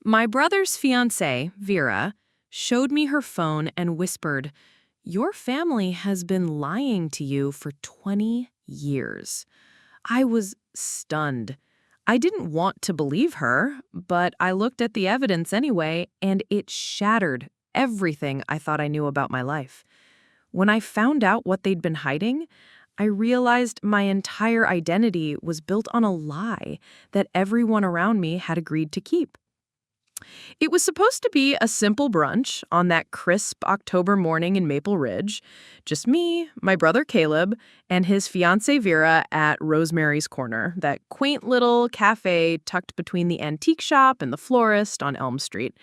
My brother's fiancée, Vera, showed me her phone and whispered, "Your family has been lying to you for 20 years." I was stunned. I didn't want to believe her, but I looked at the evidence anyway, and it shattered everything I thought I knew about my life. When I found out what they'd been hiding, I realized my entire identity was built on a lie that everyone around me had agreed to keep. It was supposed to be a simple brunch on that crisp October morning in Maple Ridge. Just me, my brother Caleb, and his fiancée Vera at Rosemary's Corner, that quaint little cafe tucked between the antique shop and the florist on Elm Street.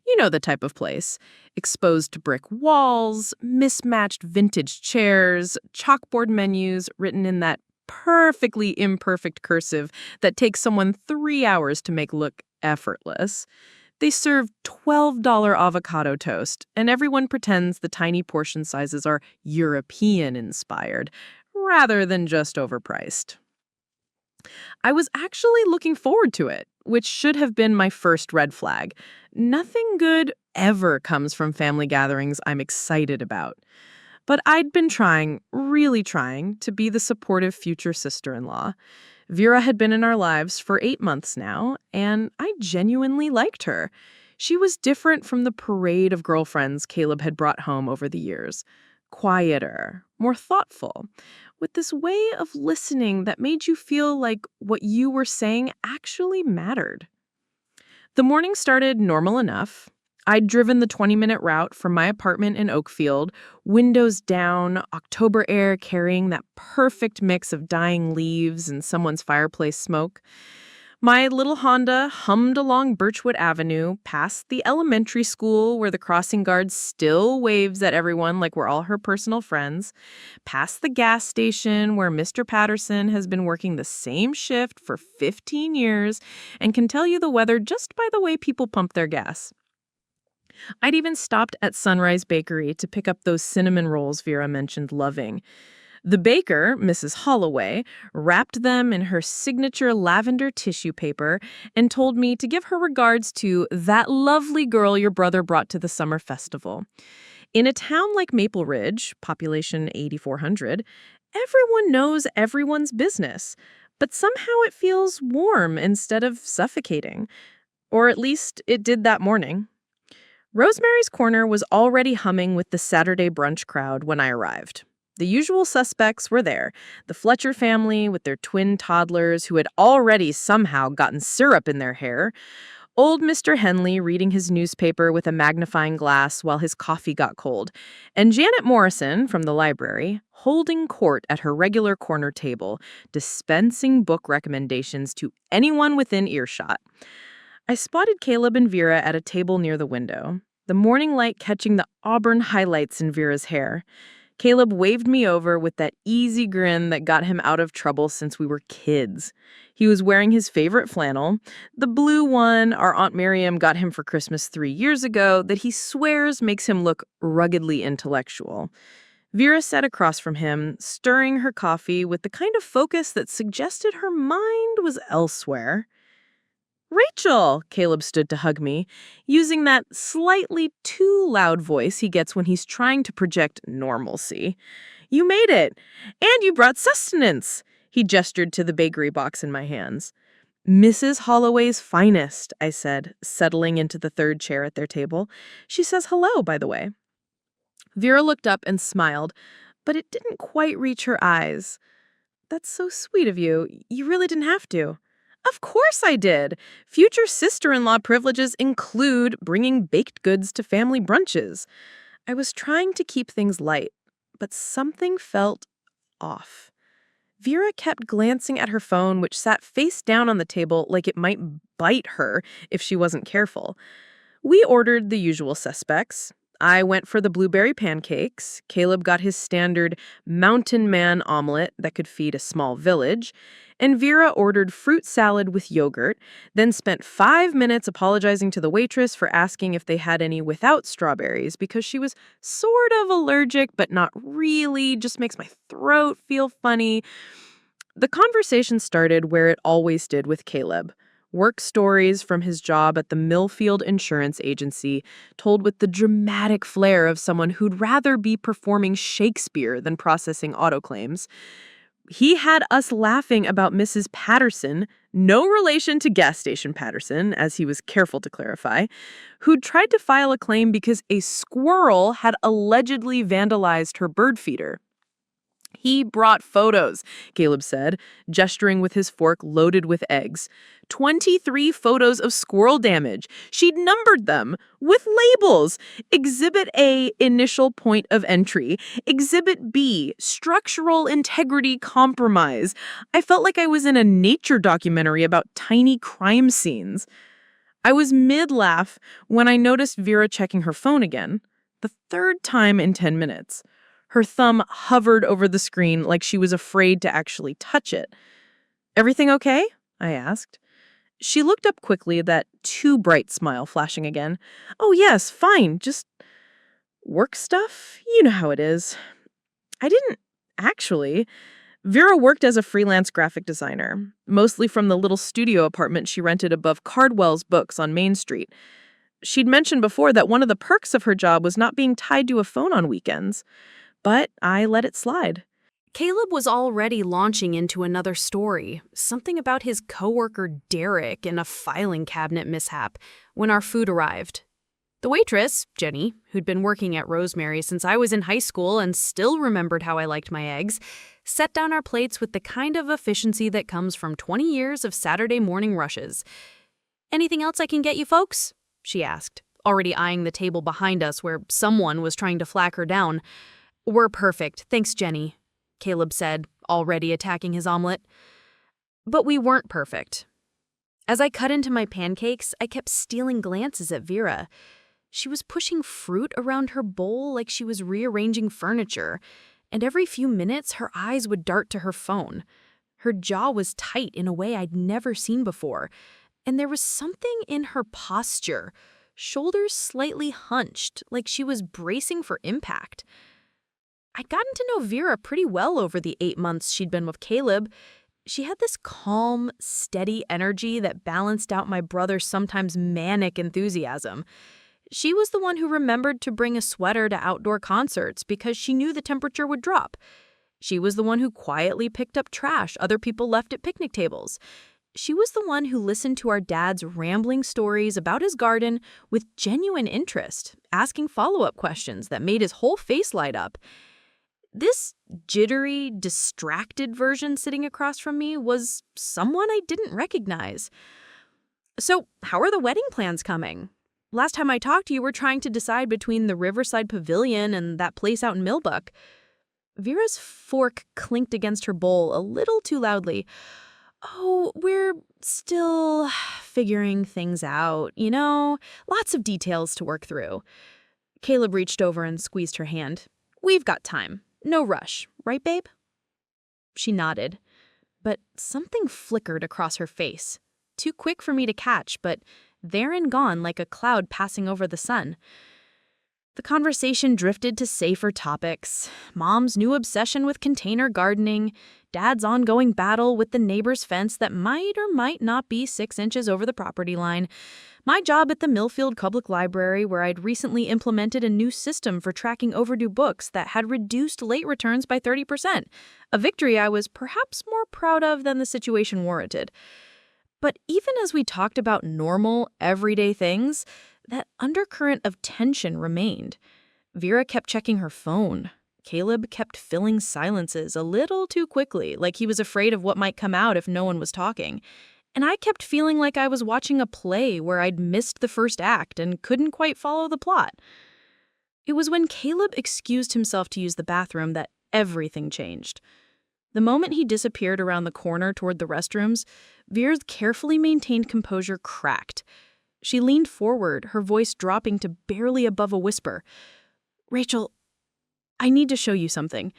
You know the type of place. Exposed to brick walls, mismatched vintage chairs, chalkboard menus written in that perfectly imperfect cursive that takes someone 3 hours to make look effortless. They serve $12 avocado toast, and everyone pretends the tiny portion sizes are European-inspired, rather than just overpriced. I was actually looking forward to it, which should have been my first red flag. Nothing good ever comes from family gatherings I'm excited about. But I'd been trying, really trying, to be the supportive future sister-in-law. Vera had been in our lives for 8 months now, and I genuinely liked her. She was different from the parade of girlfriends Caleb had brought home over the years. Quieter, more thoughtful, with this way of listening that made you feel like what you were saying actually mattered. The morning started normal enough. I'd driven the 20-minute route from my apartment in Oakfield, windows down, October air carrying that perfect mix of dying leaves and someone's fireplace smoke. My little Honda hummed along Birchwood Avenue, past the elementary school where the crossing guard still waves at everyone like we're all her personal friends, past the gas station where Mr. Patterson has been working the same shift for 15 years and can tell you the weather just by the way people pump their gas. I'd even stopped at Sunrise Bakery to pick up those cinnamon rolls Vera mentioned loving. The baker, Mrs. Holloway, wrapped them in her signature lavender tissue paper and told me to give her regards to that lovely girl your brother brought to the summer festival. In a town like Maple Ridge, population 8,400, everyone knows everyone's business, but somehow it feels warm instead of suffocating. Or at least it did that morning. Rosemary's Corner was already humming with the Saturday brunch crowd when I arrived. The usual suspects were there, the Fletcher family with their twin toddlers who had already somehow gotten syrup in their hair, old Mr. Henley reading his newspaper with a magnifying glass while his coffee got cold, and Janet Morrison from the library holding court at her regular corner table, dispensing book recommendations to anyone within earshot. I spotted Caleb and Vera at a table near the window, the morning light catching the auburn highlights in Vera's hair. Caleb waved me over with that easy grin that got him out of trouble since we were kids. He was wearing his favorite flannel, the blue one our Aunt Miriam got him for Christmas 3 years ago that he swears makes him look ruggedly intellectual. Vera sat across from him, stirring her coffee with the kind of focus that suggested her mind was elsewhere. "Rachel!" Caleb stood to hug me, using that slightly too loud voice he gets when he's trying to project normalcy. "You made it! And you brought sustenance!" He gestured to the bakery box in my hands. "Mrs. Holloway's finest," I said, settling into the third chair at their table. "She says hello, by the way." Vera looked up and smiled, but it didn't quite reach her eyes. "That's so sweet of you. You really didn't have to." "Of course I did. Future sister-in-law privileges include bringing baked goods to family brunches." I was trying to keep things light, but something felt off. Vera kept glancing at her phone, which sat face down on the table like it might bite her if she wasn't careful. We ordered the usual suspects. I went for the blueberry pancakes. Caleb got his standard mountain man omelet that could feed a small village. And Vera ordered fruit salad with yogurt, then spent 5 minutes apologizing to the waitress for asking if they had any without strawberries because she was sort of allergic, but not really, just makes my throat feel funny. The conversation started where it always did with Caleb. Work stories from his job at the Millfield Insurance Agency, told with the dramatic flair of someone who'd rather be performing Shakespeare than processing auto claims. He had us laughing about Mrs. Patterson, no relation to gas station Patterson, as he was careful to clarify, who'd tried to file a claim because a squirrel had allegedly vandalized her bird feeder. He brought photos, Caleb said, gesturing with his fork loaded with eggs. 23 photos of squirrel damage. She'd numbered them with labels. Exhibit A, initial point of entry. Exhibit B, structural integrity compromise. I felt like I was in a nature documentary about tiny crime scenes. I was mid-laugh when I noticed Vera checking her phone again, the third time in 10 minutes. Her thumb hovered over the screen like she was afraid to actually touch it. "Everything okay?" I asked. She looked up quickly, that too bright smile flashing again. "Oh yes, fine, just work stuff? You know how it is." I didn't actually. Vera worked as a freelance graphic designer, mostly from the little studio apartment she rented above Cardwell's Books on Main Street. She'd mentioned before that one of the perks of her job was not being tied to a phone on weekends. But I let it slide. Caleb was already launching into another story, something about his coworker Derek and a filing cabinet mishap, when our food arrived. The waitress, Jenny, who'd been working at Rosemary since I was in high school and still remembered how I liked my eggs, set down our plates with the kind of efficiency that comes from 20 years of Saturday morning rushes. "Anything else I can get you folks?" she asked, already eyeing the table behind us where someone was trying to flag her down. "We're perfect, thanks, Jenny," Caleb said, already attacking his omelet. But we weren't perfect. As I cut into my pancakes, I kept stealing glances at Vera. She was pushing fruit around her bowl like she was rearranging furniture, and every few minutes her eyes would dart to her phone. Her jaw was tight in a way I'd never seen before, and there was something in her posture, shoulders slightly hunched, like she was bracing for impact. I'd gotten to know Vera pretty well over the 8 months she'd been with Caleb. She had this calm, steady energy that balanced out my brother's sometimes manic enthusiasm. She was the one who remembered to bring a sweater to outdoor concerts because she knew the temperature would drop. She was the one who quietly picked up trash other people left at picnic tables. She was the one who listened to our dad's rambling stories about his garden with genuine interest, asking follow-up questions that made his whole face light up. This jittery, distracted version sitting across from me was someone I didn't recognize. "So, how are the wedding plans coming? Last time I talked to you, were trying to decide between the Riverside Pavilion and that place out in Millbuck." Vera's fork clinked against her bowl a little too loudly. "Oh, we're still figuring things out, lots of details to work through." Caleb reached over and squeezed her hand. "We've got time. No rush, right, babe?" She nodded, but something flickered across her face. Too quick for me to catch, but there and gone like a cloud passing over the sun. The conversation drifted to safer topics. Mom's new obsession with container gardening, Dad's ongoing battle with the neighbor's fence that might or might not be 6 inches over the property line, my job at the Millfield Public Library where I'd recently implemented a new system for tracking overdue books that had reduced late returns by 30%, a victory I was perhaps more proud of than the situation warranted. But even as we talked about normal, everyday things, that undercurrent of tension remained. Vera kept checking her phone. Caleb kept filling silences a little too quickly, like he was afraid of what might come out if no one was talking. And I kept feeling like I was watching a play where I'd missed the first act and couldn't quite follow the plot. It was when Caleb excused himself to use the bathroom that everything changed. The moment he disappeared around the corner toward the restrooms, Vera's carefully maintained composure cracked. She leaned forward, her voice dropping to barely above a whisper. "Rachel, I need to show you something."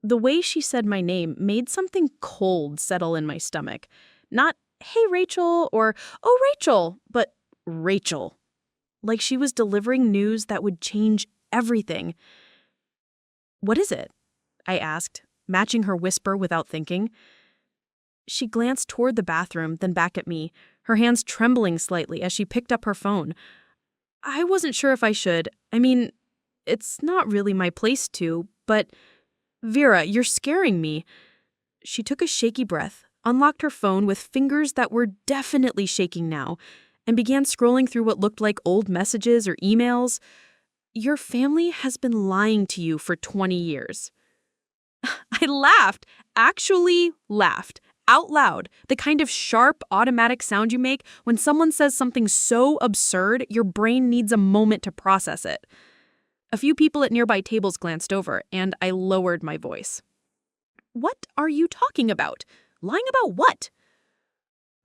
The way she said my name made something cold settle in my stomach. Not, "Hey, Rachel," or, "Oh, Rachel," but Rachel. Like she was delivering news that would change everything. "What is it?" I asked, matching her whisper without thinking. She glanced toward the bathroom, then back at me, her hands trembling slightly as she picked up her phone. I wasn't sure if I should. I mean, it's not really my place to, but Vera, you're scaring me. She took a shaky breath, unlocked her phone with fingers that were definitely shaking now, and began scrolling through what looked like old messages or emails. Your family has been lying to you for 20 years. I laughed, actually laughed, out loud, the kind of sharp, automatic sound you make when someone says something so absurd your brain needs a moment to process it. A few people at nearby tables glanced over, and I lowered my voice. What are you talking about? Lying about what?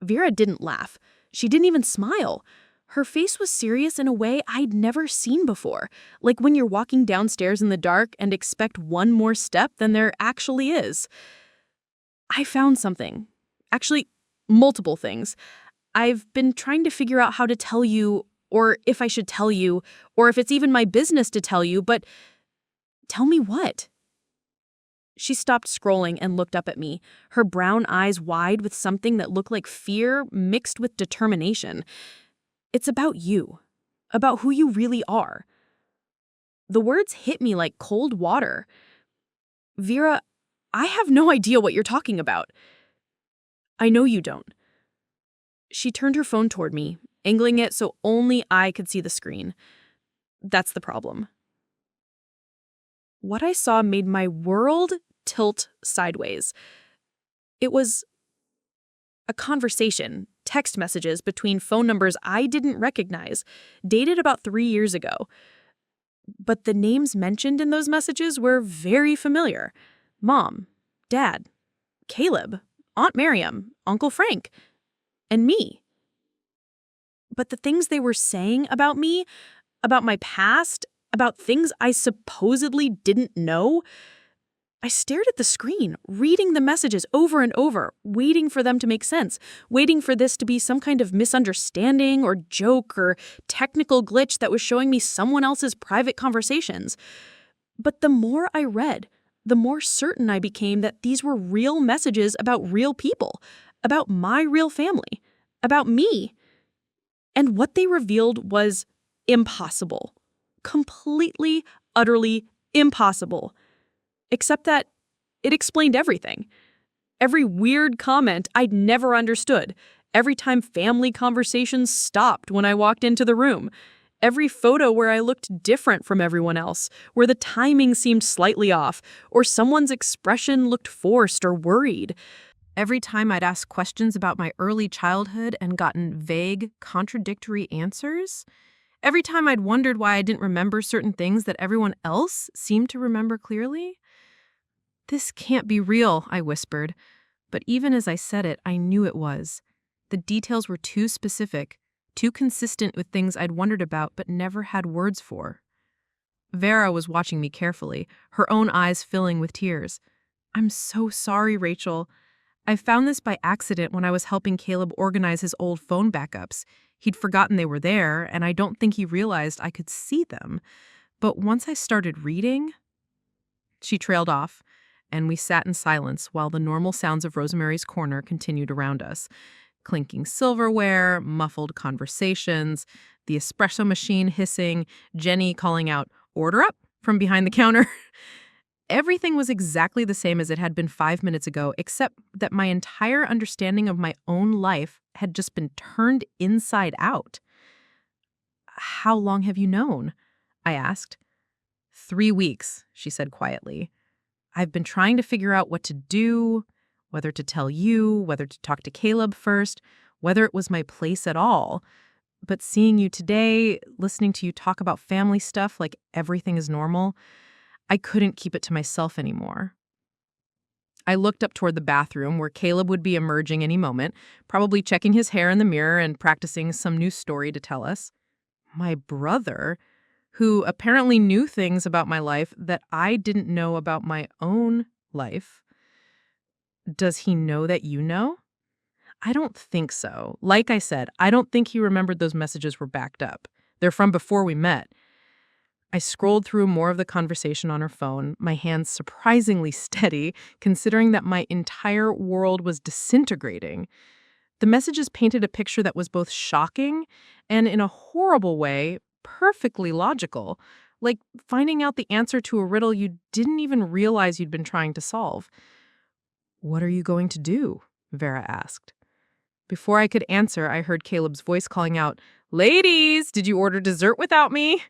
Vera didn't laugh. She didn't even smile. Her face was serious in a way I'd never seen before, like when you're walking downstairs in the dark and expect one more step than there actually is. I found something. Actually, multiple things. I've been trying to figure out how to tell you, or if I should tell you, or if it's even my business to tell you, but tell me what? She stopped scrolling and looked up at me, her brown eyes wide with something that looked like fear mixed with determination. It's about you, about who you really are. The words hit me like cold water. Vera, I have no idea what you're talking about. I know you don't. She turned her phone toward me, angling it so only I could see the screen. That's the problem. What I saw made my world tilt sideways. It was a conversation, text messages between phone numbers I didn't recognize, dated about 3 years ago. But the names mentioned in those messages were very familiar. Mom, Dad, Caleb, Aunt Miriam, Uncle Frank, and me. But the things they were saying about me, about my past, about things I supposedly didn't know, I stared at the screen, reading the messages over and over, waiting for them to make sense, waiting for this to be some kind of misunderstanding or joke or technical glitch that was showing me someone else's private conversations. But the more I read, the more certain I became that these were real messages about real people, about my real family, about me. And what they revealed was impossible. Completely, utterly impossible. Except that it explained everything. Every weird comment I'd never understood. Every time family conversations stopped when I walked into the room. Every photo where I looked different from everyone else, where the timing seemed slightly off, or someone's expression looked forced or worried. Every time I'd asked questions about my early childhood and gotten vague, contradictory answers. Every time I'd wondered why I didn't remember certain things that everyone else seemed to remember clearly. This can't be real, I whispered. But even as I said it, I knew it was. The details were too specific, too consistent with things I'd wondered about but never had words for. Vera was watching me carefully, her own eyes filling with tears. I'm so sorry, Rachel. I found this by accident when I was helping Caleb organize his old phone backups. He'd forgotten they were there, and I don't think he realized I could see them. But once I started reading... She trailed off, and we sat in silence while the normal sounds of Rosemary's Corner continued around us. Clinking silverware, muffled conversations, the espresso machine hissing, Jenny calling out, "Order up," from behind the counter. Everything was exactly the same as it had been 5 minutes ago, except that my entire understanding of my own life had just been turned inside out. How long have you known? I asked. 3 weeks, she said quietly. I've been trying to figure out what to do, whether to tell you, whether to talk to Caleb first, whether it was my place at all. But seeing you today, listening to you talk about family stuff like everything is normal, I couldn't keep it to myself anymore. I looked up toward the bathroom where Caleb would be emerging any moment, probably checking his hair in the mirror and practicing some new story to tell us. My brother, who apparently knew things about my life that I didn't know about my own life. Does he know that you know? I don't think so. Like I said, I don't think he remembered those messages were backed up. They're from before we met. I scrolled through more of the conversation on her phone, my hands surprisingly steady, considering that my entire world was disintegrating. The messages painted a picture that was both shocking and, in a horrible way, perfectly logical, like finding out the answer to a riddle you didn't even realize you'd been trying to solve. "What are you going to do?" Vera asked. Before I could answer, I heard Caleb's voice calling out, "Ladies, did you order dessert without me?"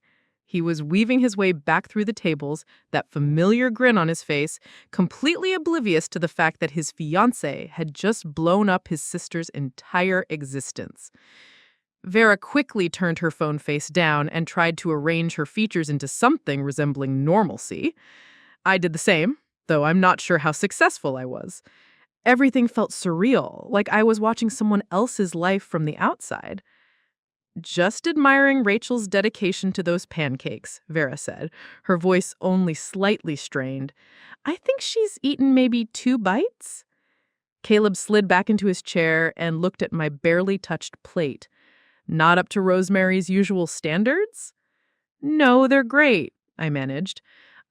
He was weaving his way back through the tables, that familiar grin on his face, completely oblivious to the fact that his fiancée had just blown up his sister's entire existence. Vera quickly turned her phone face down and tried to arrange her features into something resembling normalcy. I did the same, though I'm not sure how successful I was. Everything felt surreal, like I was watching someone else's life from the outside. "Just admiring Rachel's dedication to those pancakes," Vera said, her voice only slightly strained. "I think she's eaten maybe 2 bites?" Caleb slid back into his chair and looked at my barely touched plate. "Not up to Rosemary's usual standards?" "No, they're great," I managed.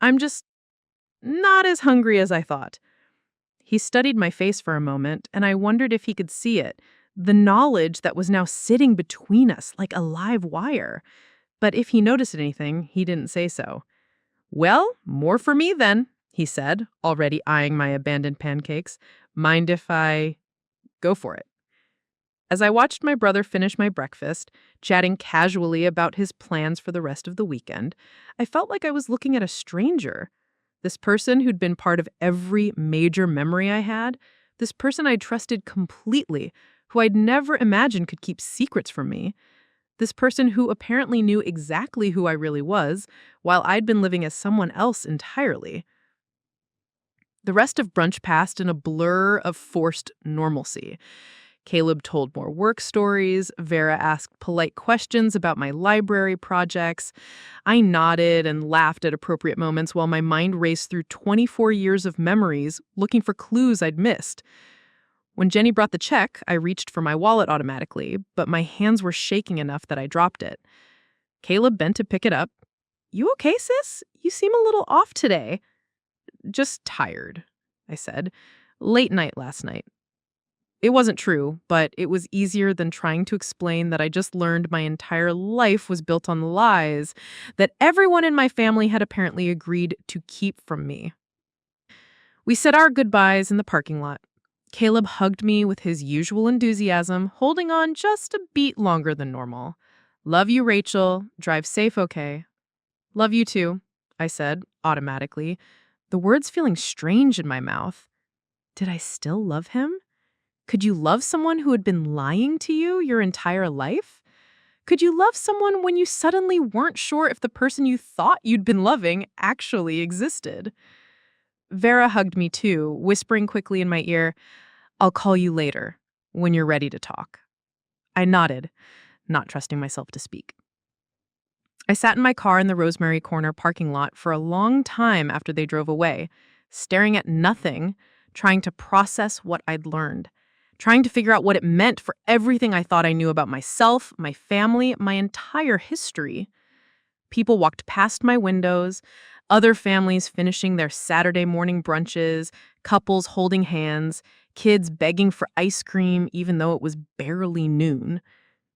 "I'm just not as hungry as I thought." He studied my face for a moment, and I wondered if he could see it, the knowledge that was now sitting between us like a live wire. But if he noticed anything, he didn't say so. "Well, more for me then," he said, already eyeing my abandoned pancakes. "Mind if I go for it?" As I watched my brother finish my breakfast, chatting casually about his plans for the rest of the weekend, I felt like I was looking at a stranger. This person who'd been part of every major memory I had, this person I trusted completely, who I'd never imagined could keep secrets from me, this person who apparently knew exactly who I really was, while I'd been living as someone else entirely. The rest of brunch passed in a blur of forced normalcy. Caleb told more work stories. Vera asked polite questions about my library projects. I nodded and laughed at appropriate moments while my mind raced through 24 years of memories, looking for clues I'd missed. When Jenny brought the check, I reached for my wallet automatically, but my hands were shaking enough that I dropped it. Caleb bent to pick it up. "You okay, sis? You seem a little off today." "Just tired," I said. "Late night last night." It wasn't true, but it was easier than trying to explain that I just learned my entire life was built on lies that everyone in my family had apparently agreed to keep from me. We said our goodbyes in the parking lot. Caleb hugged me with his usual enthusiasm, holding on just a beat longer than normal. "Love you, Rachel. Drive safe, okay?" "Love you too," I said, automatically, the words feeling strange in my mouth. Did I still love him? Could you love someone who had been lying to you your entire life? Could you love someone when you suddenly weren't sure if the person you thought you'd been loving actually existed? Vera hugged me too, whispering quickly in my ear, "I'll call you later, when you're ready to talk." I nodded, not trusting myself to speak. I sat in my car in the Rosemary Corner parking lot for a long time after they drove away, staring at nothing, trying to process what I'd learned. Trying to figure out what it meant for everything I thought I knew about myself, my family, my entire history. People walked past my windows, other families finishing their Saturday morning brunches, couples holding hands, kids begging for ice cream even though it was barely noon.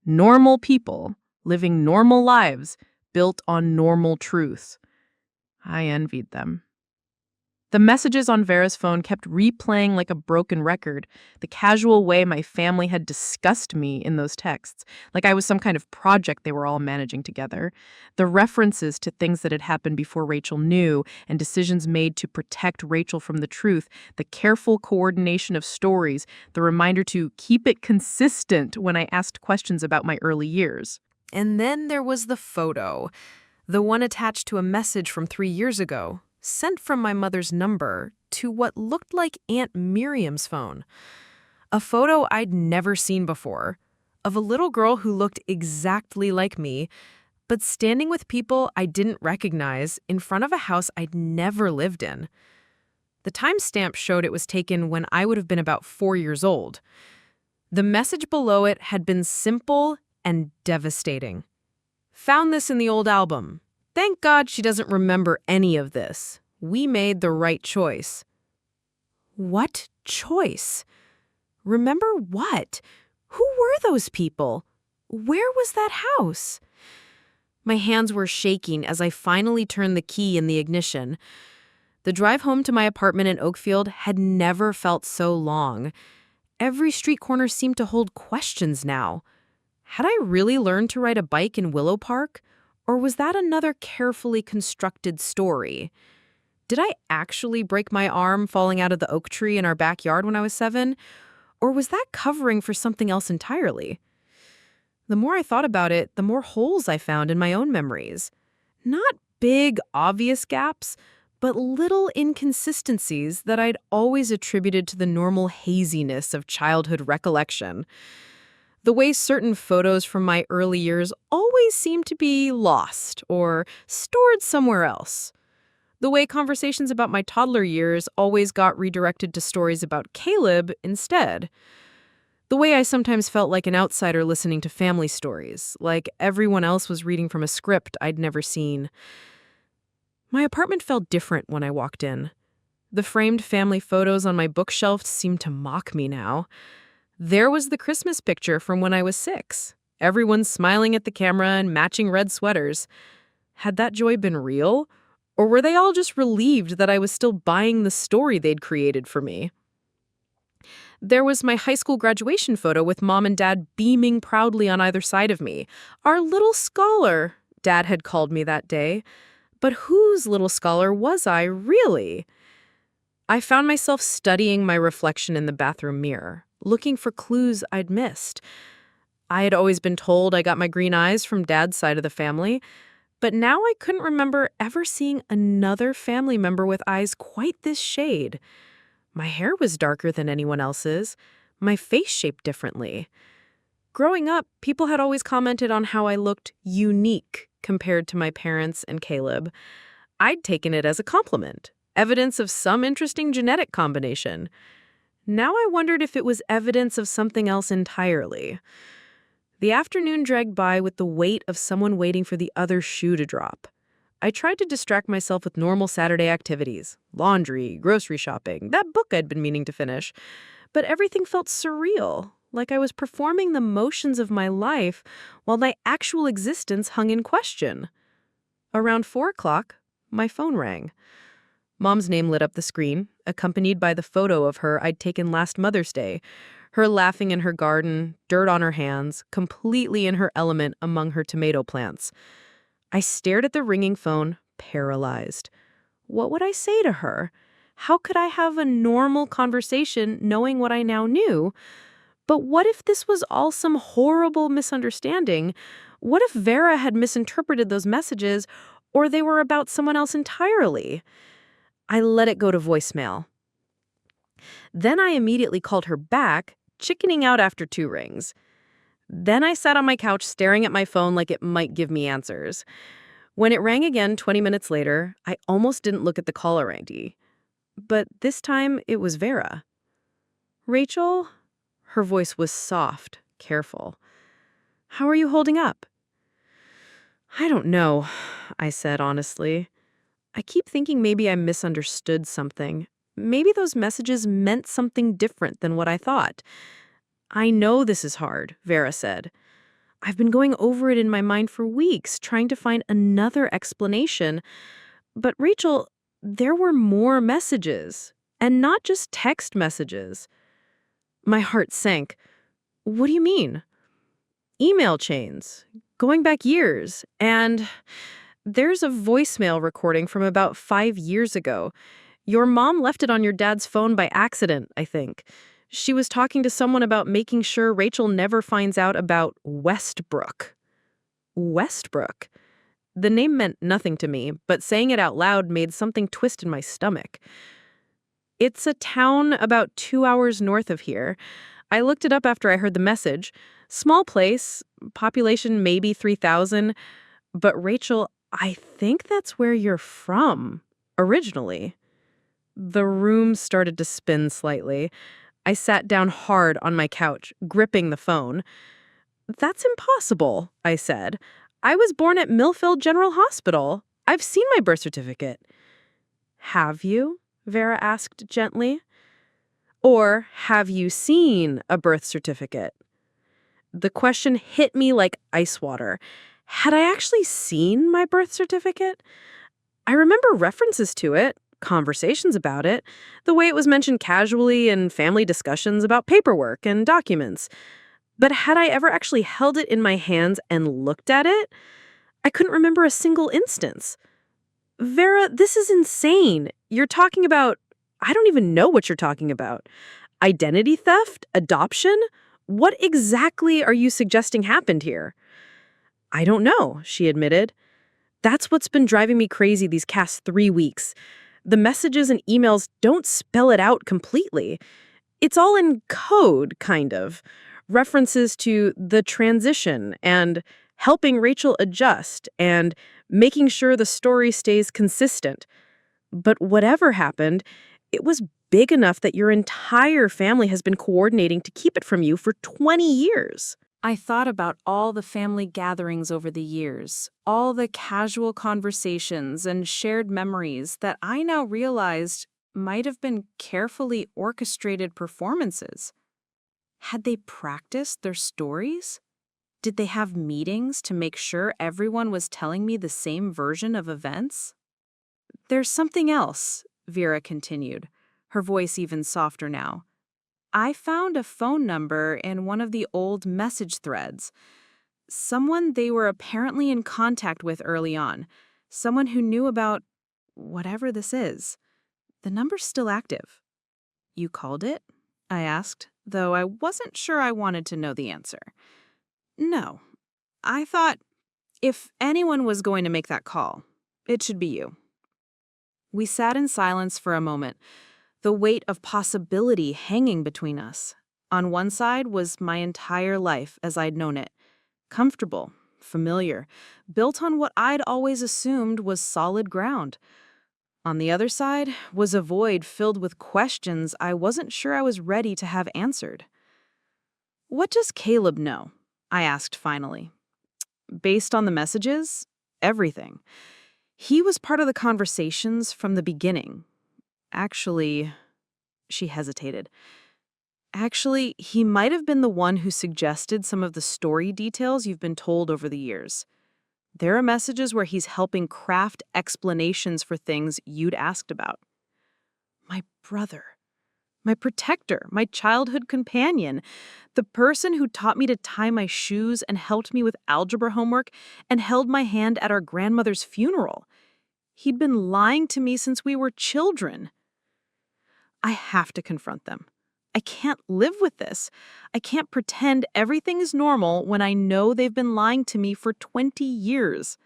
Normal people living normal lives built on normal truths. I envied them. The messages on Vera's phone kept replaying like a broken record, the casual way my family had discussed me in those texts, like I was some kind of project they were all managing together. The references to things that had happened before Rachel knew and decisions made to protect Rachel from the truth, the careful coordination of stories, the reminder to keep it consistent when I asked questions about my early years. And then there was the photo, the one attached to a message from 3 years ago, sent from my mother's number to what looked like Aunt Miriam's phone. A photo I'd never seen before, of a little girl who looked exactly like me, but standing with people I didn't recognize in front of a house I'd never lived in. The timestamp showed it was taken when I would have been about 4 years old. The message below it had been simple and devastating. "Found this in the old album. Thank God she doesn't remember any of this. We made the right choice. What choice? Remember what? Who were those people? Where was that house? My hands were shaking as I finally turned the key in the ignition. The drive home to my apartment in Oakfield had never felt so long. Every street corner seemed to hold questions now. Had I really learned to ride a bike in Willow Park? Or was that another carefully constructed story? Did I actually break my arm falling out of the oak tree in our backyard when I was 7? Or was that covering for something else entirely? The more I thought about it, the more holes I found in my own memories. Not big, obvious gaps, but little inconsistencies that I'd always attributed to the normal haziness of childhood recollection. The way certain photos from my early years always seemed to be lost or stored somewhere else. The way conversations about my toddler years always got redirected to stories about Caleb instead. The way I sometimes felt like an outsider listening to family stories, like everyone else was reading from a script I'd never seen. My apartment felt different when I walked in. The framed family photos on my bookshelf seemed to mock me now. There was the Christmas picture from when I was 6. Everyone smiling at the camera and matching red sweaters. Had that joy been real? Or were they all just relieved that I was still buying the story they'd created for me? There was my high school graduation photo with Mom and Dad beaming proudly on either side of me. Our little scholar, Dad had called me that day. But whose little scholar was I, really? I found myself studying my reflection in the bathroom mirror, looking for clues I'd missed. I had always been told I got my green eyes from Dad's side of the family, but now I couldn't remember ever seeing another family member with eyes quite this shade. My hair was darker than anyone else's, my face shaped differently. Growing up, people had always commented on how I looked unique compared to my parents and Caleb. I'd taken it as a compliment, evidence of some interesting genetic combination. Now I wondered if it was evidence of something else entirely. The afternoon dragged by with the weight of someone waiting for the other shoe to drop. I tried to distract myself with normal Saturday activities, laundry, grocery shopping, that book I'd been meaning to finish. But everything felt surreal, like I was performing the motions of my life while my actual existence hung in question. Around 4 o'clock, my phone rang. Mom's name lit up the screen, accompanied by the photo of her I'd taken last Mother's Day, her laughing in her garden, dirt on her hands, completely in her element among her tomato plants. I stared at the ringing phone, paralyzed. What would I say to her? How could I have a normal conversation knowing what I now knew? But what if this was all some horrible misunderstanding? What if Vera had misinterpreted those messages, or they were about someone else entirely? I let it go to voicemail. Then I immediately called her back, chickening out after 2 rings. Then I sat on my couch staring at my phone like it might give me answers. When it rang again 20 minutes later, I almost didn't look at the caller ID. But this time, it was Vera. "Rachel?" Her voice was soft, careful. "How are you holding up?" "I don't know," I said honestly. I keep thinking maybe I misunderstood something. Maybe those messages meant something different than what I thought. "I know this is hard," Vera said. "I've been going over it in my mind for weeks, trying to find another explanation. But Rachel, there were more messages, and not just text messages." My heart sank. "What do you mean?" "Email chains, going back years, and there's a voicemail recording from about 5 years ago. Your mom left it on your dad's phone by accident, I think. She was talking to someone about making sure Rachel never finds out about Westbrook." Westbrook? The name meant nothing to me, but saying it out loud made something twist in my stomach. "It's a town about 2 hours north of here. I looked it up after I heard the message. Small place, population maybe 3,000. But Rachel, I think that's where you're from, originally." The room started to spin slightly. I sat down hard on my couch, gripping the phone. "That's impossible," I said. "I was born at Millfield General Hospital. I've seen my birth certificate. Have you? Vera asked gently. Or have you seen a birth certificate? The question hit me like ice water. Had I actually seen my birth certificate? I remember references to it, conversations about it, the way it was mentioned casually in family discussions about paperwork and documents. But had I ever actually held it in my hands and looked at it? I couldn't remember a single instance. Vera, this is insane. You're talking about, I don't even know what you're talking about. Identity theft? Adoption? What exactly are you suggesting happened here? I don't know, she admitted. That's what's been driving me crazy these past 3 weeks. The messages and emails don't spell it out completely. It's all in code, kind of. References to the transition and helping Rachel adjust and making sure the story stays consistent. But whatever happened, it was big enough that your entire family has been coordinating to keep it from you for 20 years. I thought about all the family gatherings over the years, all the casual conversations and shared memories that I now realized might have been carefully orchestrated performances. Had they practiced their stories? Did they have meetings to make sure everyone was telling me the same version of events? There's something else, Vera continued, her voice even softer now. I found a phone number in one of the old message threads. Someone they were apparently in contact with early on. Someone who knew about whatever this is. The number's still active. You called it? I asked, though I wasn't sure I wanted to know the answer. No. I thought if anyone was going to make that call, it should be you. We sat in silence for a moment, the weight of possibility hanging between us. On one side was my entire life as I'd known it. Comfortable, familiar, built on what I'd always assumed was solid ground. On the other side was a void filled with questions I wasn't sure I was ready to have answered. What does Caleb know? I asked finally. Based on the messages, everything. He was part of the conversations from the beginning. Actually, she hesitated. Actually, he might have been the one who suggested some of the story details you've been told over the years. There are messages where he's helping craft explanations for things you'd asked about. My brother. My protector, my childhood companion, the person who taught me to tie my shoes and helped me with algebra homework and held my hand at our grandmother's funeral. He'd been lying to me since we were children. I have to confront them. I can't live with this. I can't pretend everything is normal when I know they've been lying to me for 20 years.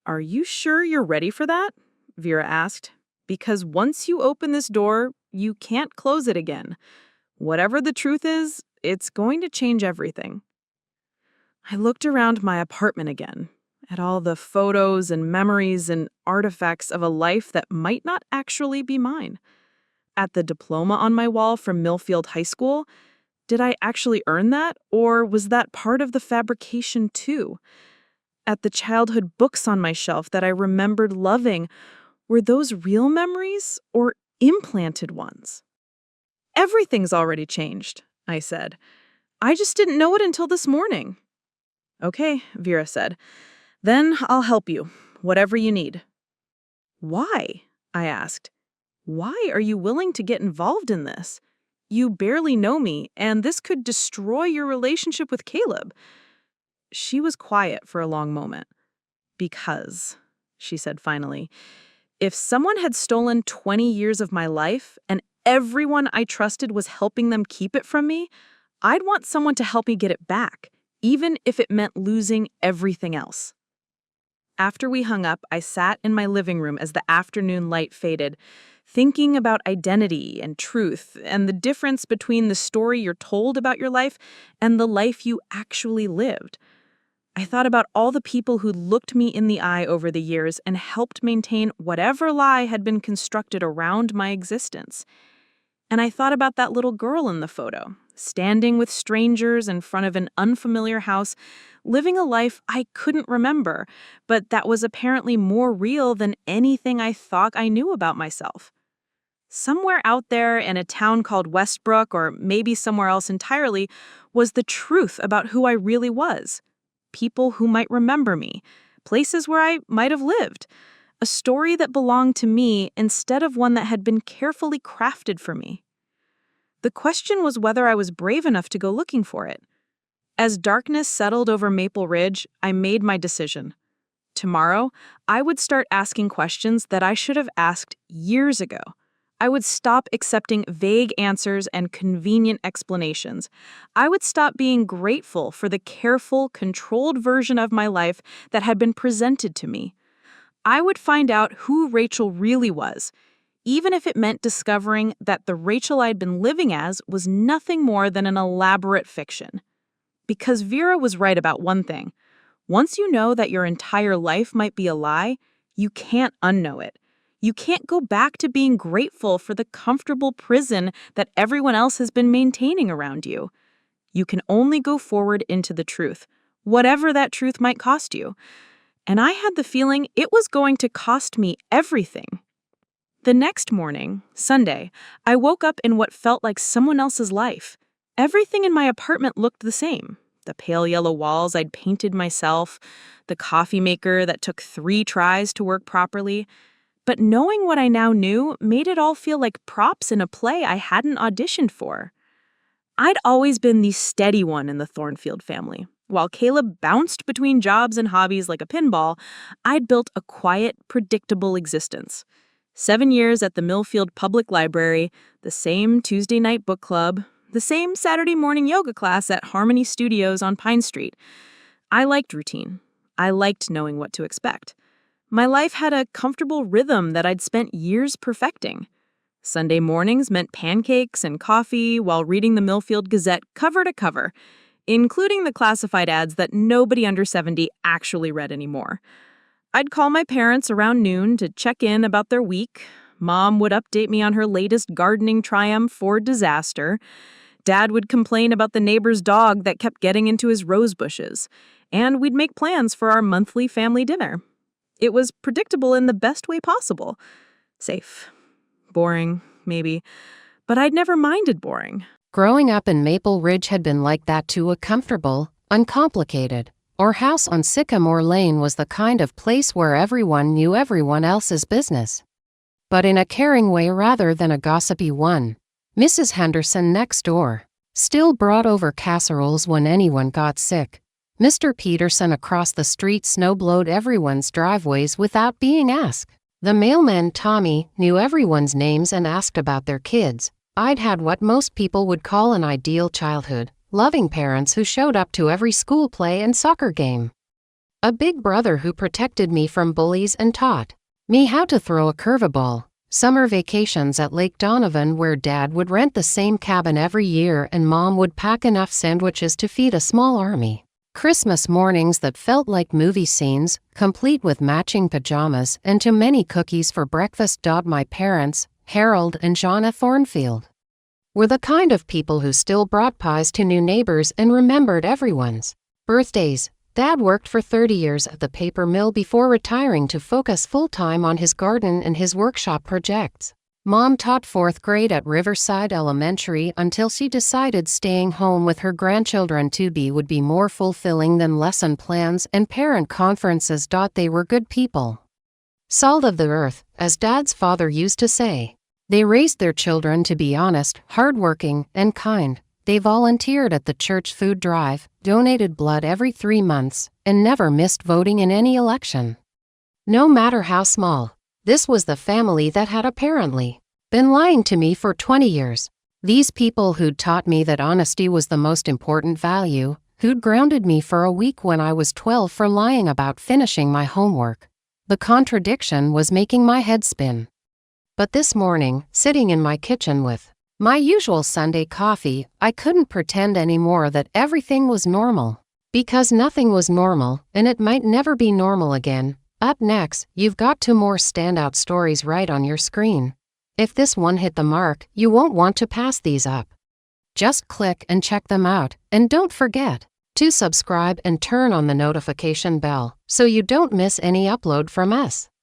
Are you sure you're ready for that? Vera asked. Because once you open this door, you can't close it again. Whatever the truth is, it's going to change everything. I looked around my apartment again, at all the photos and memories and artifacts of a life that might not actually be mine. At the diploma on my wall from Millfield High School, did I actually earn that, or was that part of the fabrication too? At the childhood books on my shelf that I remembered loving, were those real memories or implanted ones? Everything's already changed, I said. I just didn't know it until this morning. Okay, Vera said. Then I'll help you, whatever you need. Why? I asked. Why are you willing to get involved in this? You barely know me, and this could destroy your relationship with Caleb. She was quiet for a long moment. Because, she said finally, if someone had stolen 20 years of my life and everyone I trusted was helping them keep it from me, I'd want someone to help me get it back, even if it meant losing everything else. After we hung up, I sat in my living room as the afternoon light faded, thinking about identity and truth and the difference between the story you're told about your life and the life you actually lived. I thought about all the people who looked me in the eye over the years and helped maintain whatever lie had been constructed around my existence. And I thought about that little girl in the photo, standing with strangers in front of an unfamiliar house, living a life I couldn't remember, but that was apparently more real than anything I thought I knew about myself. Somewhere out there in a town called Westbrook, or maybe somewhere else entirely, was the truth about who I really was. People who might remember me, places where I might have lived, a story that belonged to me instead of one that had been carefully crafted for me. The question was whether I was brave enough to go looking for it. As darkness settled over Maple Ridge, I made my decision. Tomorrow, I would start asking questions that I should have asked years ago. I would stop accepting vague answers and convenient explanations. I would stop being grateful for the careful, controlled version of my life that had been presented to me. I would find out who Rachel really was, even if it meant discovering that the Rachel I'd been living as was nothing more than an elaborate fiction. Because Vera was right about one thing. Once you know that your entire life might be a lie, you can't unknow it. You can't go back to being grateful for the comfortable prison that everyone else has been maintaining around you. You can only go forward into the truth, whatever that truth might cost you. And I had the feeling it was going to cost me everything. The next morning, Sunday, I woke up in what felt like someone else's life. Everything in my apartment looked the same. The pale yellow walls I'd painted myself, the coffee maker that took 3 tries to work properly. But knowing what I now knew made it all feel like props in a play I hadn't auditioned for. I'd always been the steady one in the Thornfield family. While Caleb bounced between jobs and hobbies like a pinball, I'd built a quiet, predictable existence. 7 years at the Millfield Public Library, the same Tuesday night book club, the same Saturday morning yoga class at Harmony Studios on Pine Street. I liked routine. I liked knowing what to expect. My life had a comfortable rhythm that I'd spent years perfecting. Sunday mornings meant pancakes and coffee while reading the Millfield Gazette cover to cover, including the classified ads that nobody under 70 actually read anymore. I'd call my parents around noon to check in about their week. Mom would update me on her latest gardening triumph or disaster. Dad would complain about the neighbor's dog that kept getting into his rose bushes. And we'd make plans for our monthly family dinner. It was predictable in the best way possible. Safe. Boring, maybe. But I'd never minded boring. Growing up in Maple Ridge had been like that too. A comfortable, uncomplicated, or house on Sycamore Lane was the kind of place where everyone knew everyone else's business. But in a caring way rather than a gossipy one. Mrs. Henderson next door still brought over casseroles when anyone got sick. Mr. Peterson across the street snowblowed everyone's driveways without being asked. The mailman Tommy knew everyone's names and asked about their kids. I'd had what most people would call an ideal childhood, loving parents who showed up to every school play and soccer game. A big brother who protected me from bullies and taught me how to throw a curveball. Summer vacations at Lake Donovan where Dad would rent the same cabin every year and Mom would pack enough sandwiches to feed a small army. Christmas mornings that felt like movie scenes, complete with matching pajamas and too many cookies for breakfast. My parents, Harold and Shauna Thornfield, were the kind of people who still brought pies to new neighbors and remembered everyone's birthdays. Dad worked for 30 years at the paper mill before retiring to focus full-time on his garden and his workshop projects. Mom taught 4th grade at Riverside Elementary until she decided staying home with her grandchildren would be more fulfilling than lesson plans and parent conferences. They were good people. Salt of the earth, as Dad's father used to say. They raised their children to be honest, hardworking, and kind. They volunteered at the church food drive, donated blood every 3 months, and never missed voting in any election. No matter how small. This was the family that had apparently been lying to me for 20 years. These people who'd taught me that honesty was the most important value, who'd grounded me for a week when I was 12 for lying about finishing my homework. The contradiction was making my head spin. But this morning, sitting in my kitchen with my usual Sunday coffee, I couldn't pretend anymore that everything was normal. Because nothing was normal, and it might never be normal again. Up next, you've got 2 more standout stories right on your screen. If this one hit the mark, you won't want to pass these up. Just click and check them out, and don't forget to subscribe and turn on the notification bell so you don't miss any upload from us.